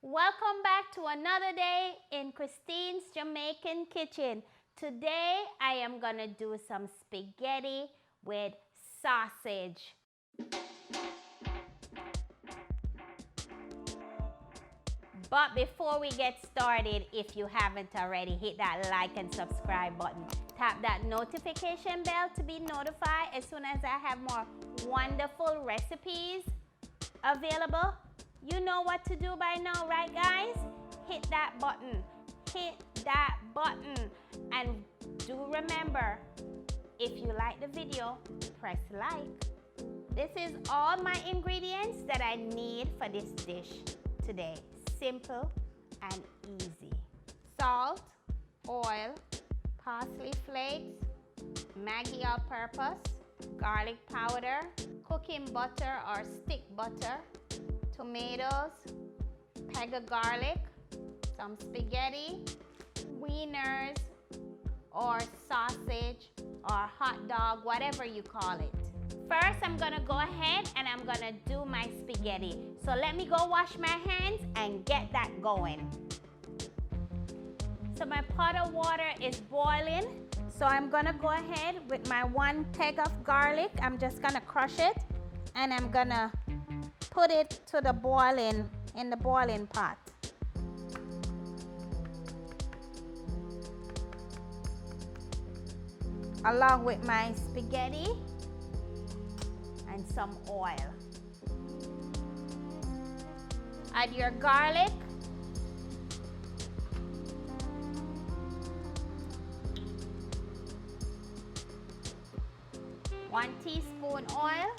Welcome back to another day in Christine's Jamaican kitchen. Today I am gonna do some spaghetti with sausage. But before we get started, if you haven't already, hit that like and subscribe button. Tap that notification bell to be notified as soon as I have more wonderful recipes available. You know what to do by now, right guys? Hit that button. Hit that button. And do remember, if you like the video, press like. This is all my ingredients that I need for this dish today. Simple and easy. Salt, oil, parsley flakes, Maggie all-purpose, garlic powder, cooking butter or stick butter, tomatoes, peg of garlic, some spaghetti, wieners, or sausage, or hot dog, whatever you call it. First, I'm gonna go ahead and I'm gonna do my spaghetti. So let me go wash my hands and get that going. So my pot of water is boiling. So I'm gonna go ahead with my 1 peg of garlic. I'm just gonna crush it and I'm gonna put it to the boiling, in the boiling pot. Along with my spaghetti and some oil. Add your garlic. One teaspoon oil.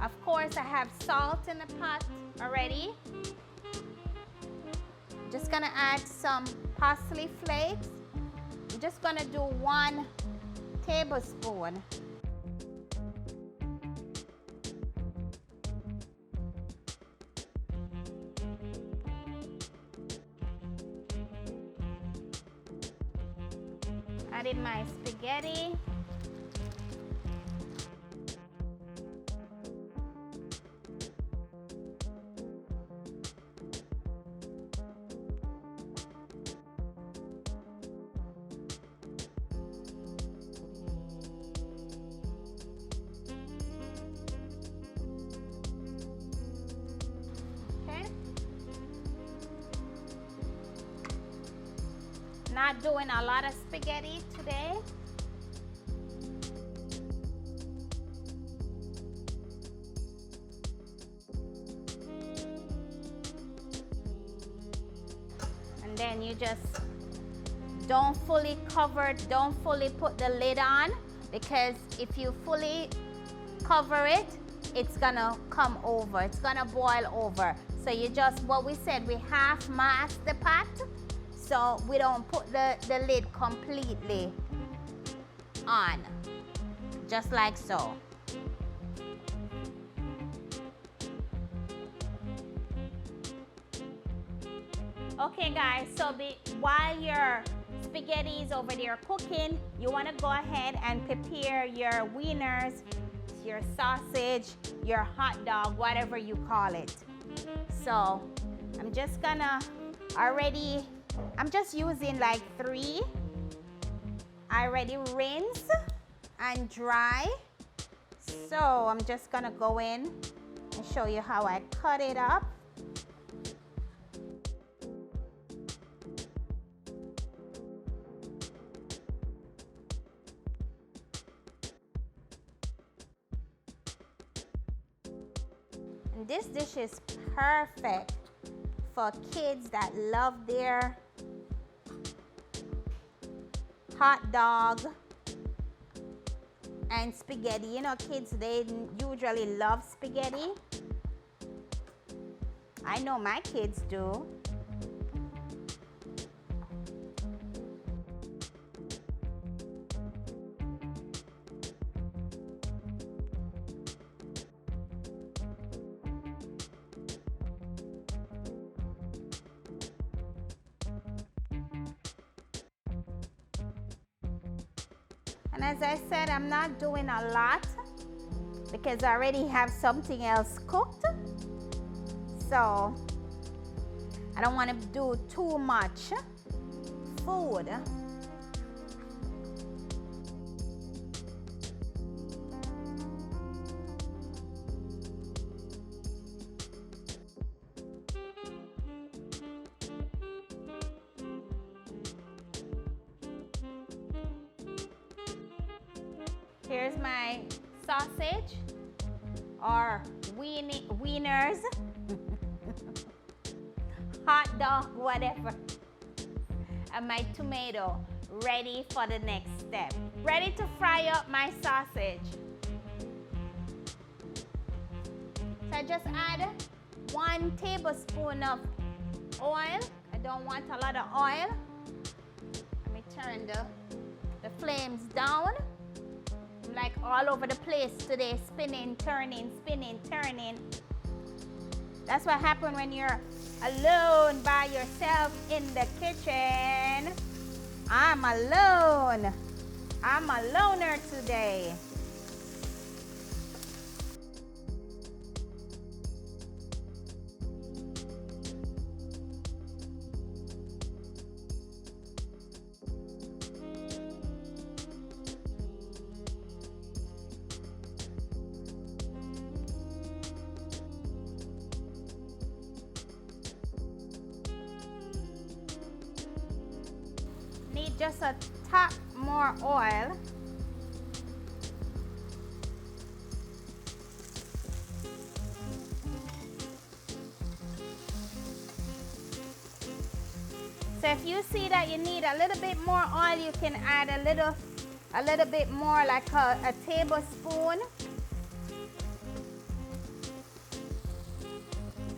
Of course, I have salt in the pot already. Just gonna add some parsley flakes. I'm just gonna do 1 tablespoon. Add in my spaghetti. Not doing a lot of spaghetti today. And then you just don't fully cover, don't fully put the lid on, because if you fully cover it, it's gonna come over, it's gonna boil over. So you just, what we said, we half mask the pot, so we don't put the lid completely on, just like so. Okay guys, so while your spaghetti is over there cooking, you want to go ahead and prepare your wieners, your sausage, your hot dog, whatever you call it. So I'm just gonna I'm just using like 3. I already rinse and dry. So I'm just gonna go in and show you how I cut it up. And this dish is perfect for kids that love their hot dog and spaghetti. You know, kids, they usually love spaghetti. I know my kids do. And as I said, I'm not doing a lot because I already have something else cooked. So I don't want to do too much food. Here's my sausage or wieners, hot dog, whatever, and my tomato ready for the next step. Ready to fry up my sausage. So I just add 1 tablespoon of oil. I don't want a lot of oil. Let me turn the flames down. I'm like all over the place today, spinning, turning, spinning, turning. That's what happens when you're alone by yourself in the kitchen. I'm alone. I'm a loner today. Need just a top more oil. So if you see that you need a little bit more oil, you can add a little bit more, like a tablespoon,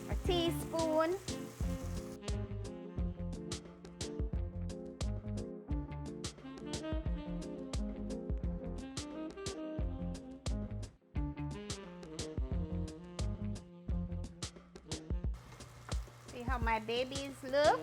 a teaspoon. See how my babies look?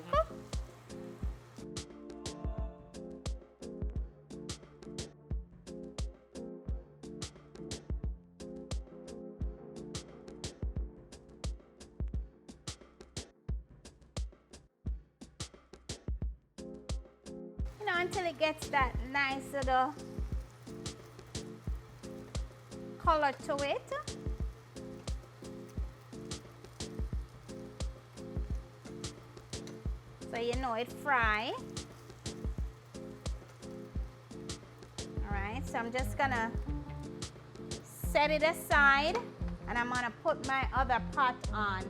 You know, until it gets that nice little color to it. So you know it fry. All right, so I'm just gonna set it aside and I'm gonna put my other pot on.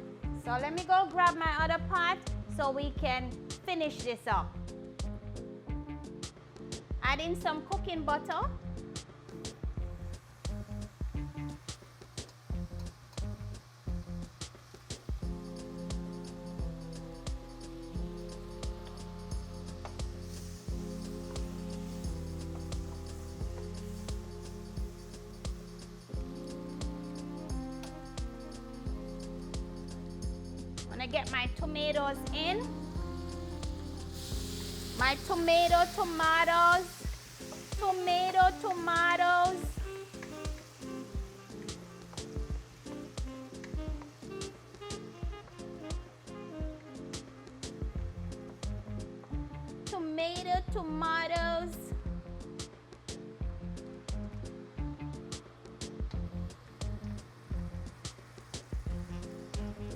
So let me go grab my other pot so we can finish this up. Add in some cooking butter. I'm gonna get my tomatoes in. My tomatoes. Tomatoes.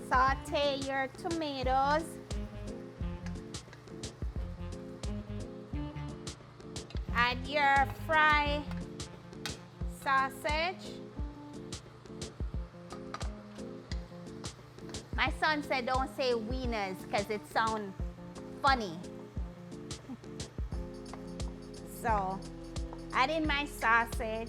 Saute your tomatoes. Add your fried sausage. My son said don't say wieners because it sounds funny. So, add in my sausage.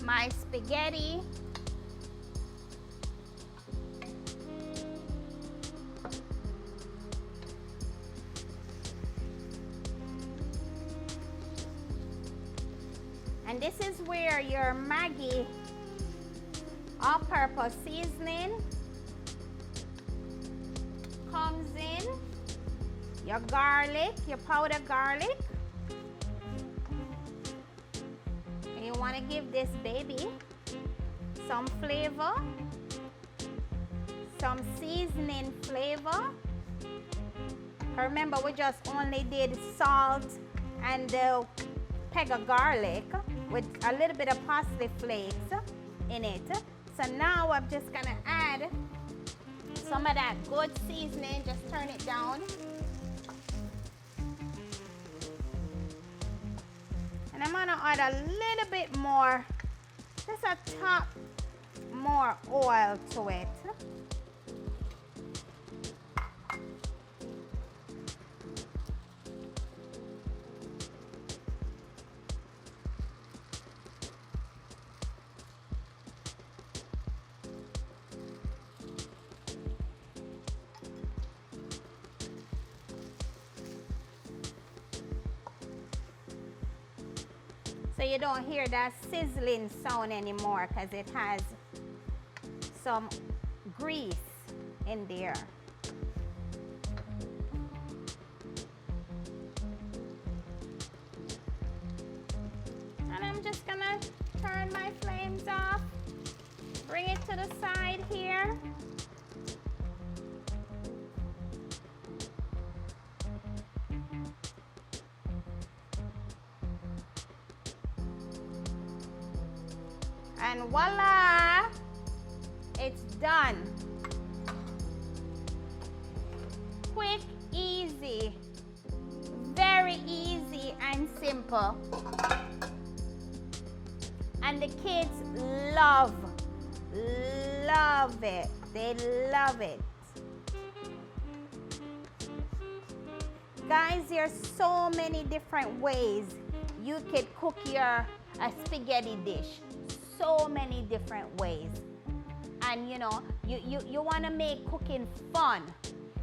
My spaghetti. And this is where your Maggie all-purpose seasoning comes in. your garlic, your powdered garlic. And you want to give this baby some flavor, some seasoning flavor. Remember, we just only did salt and the peg of garlic with a little bit of parsley flakes in it. So now I'm just gonna add some of that good seasoning. Just turn it down. And I'm gonna add a little bit more, just a top more oil to it. So you don't hear that sizzling sound anymore because it has some grease in there. And I'm just gonna turn my flames off, bring it to the side here. And voila, it's done. Quick, easy, very easy and simple. And the kids love it. They love it. Guys, there's so many different ways you could cook a spaghetti dish. So many different ways. And you know, you want to make cooking fun.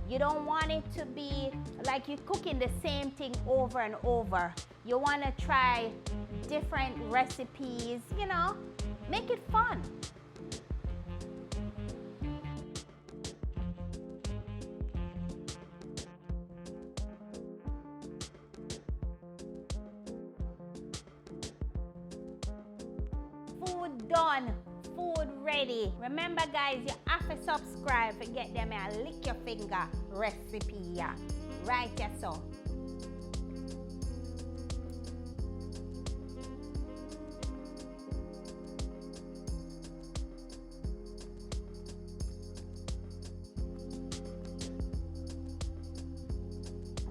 You don't want it to be like you're cooking the same thing over and over. You want to try different recipes, you know, make it fun. Food done, food ready. Remember guys, you have to subscribe to get them a lick your finger recipe, yeah. Right, yeah, so.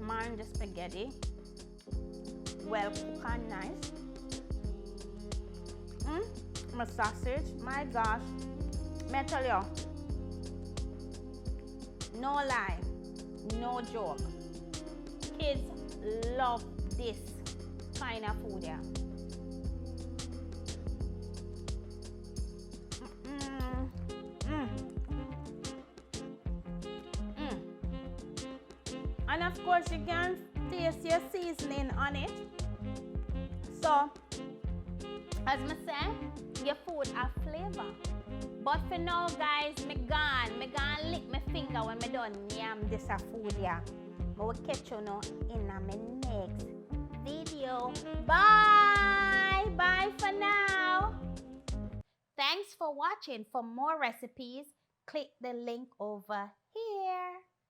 Mine the spaghetti, well cooked and nice. My sausage, my gosh, may I tell you, no lie, no joke. Kids love this kind of food here. And of course you can taste your seasoning on it. So, as I say, your food have flavor. But for now, guys, me gone lick my finger when me done yam this a food here. But we'll catch you now in my next video. Bye! Bye for now. Thanks for watching. For more recipes, click the link over here.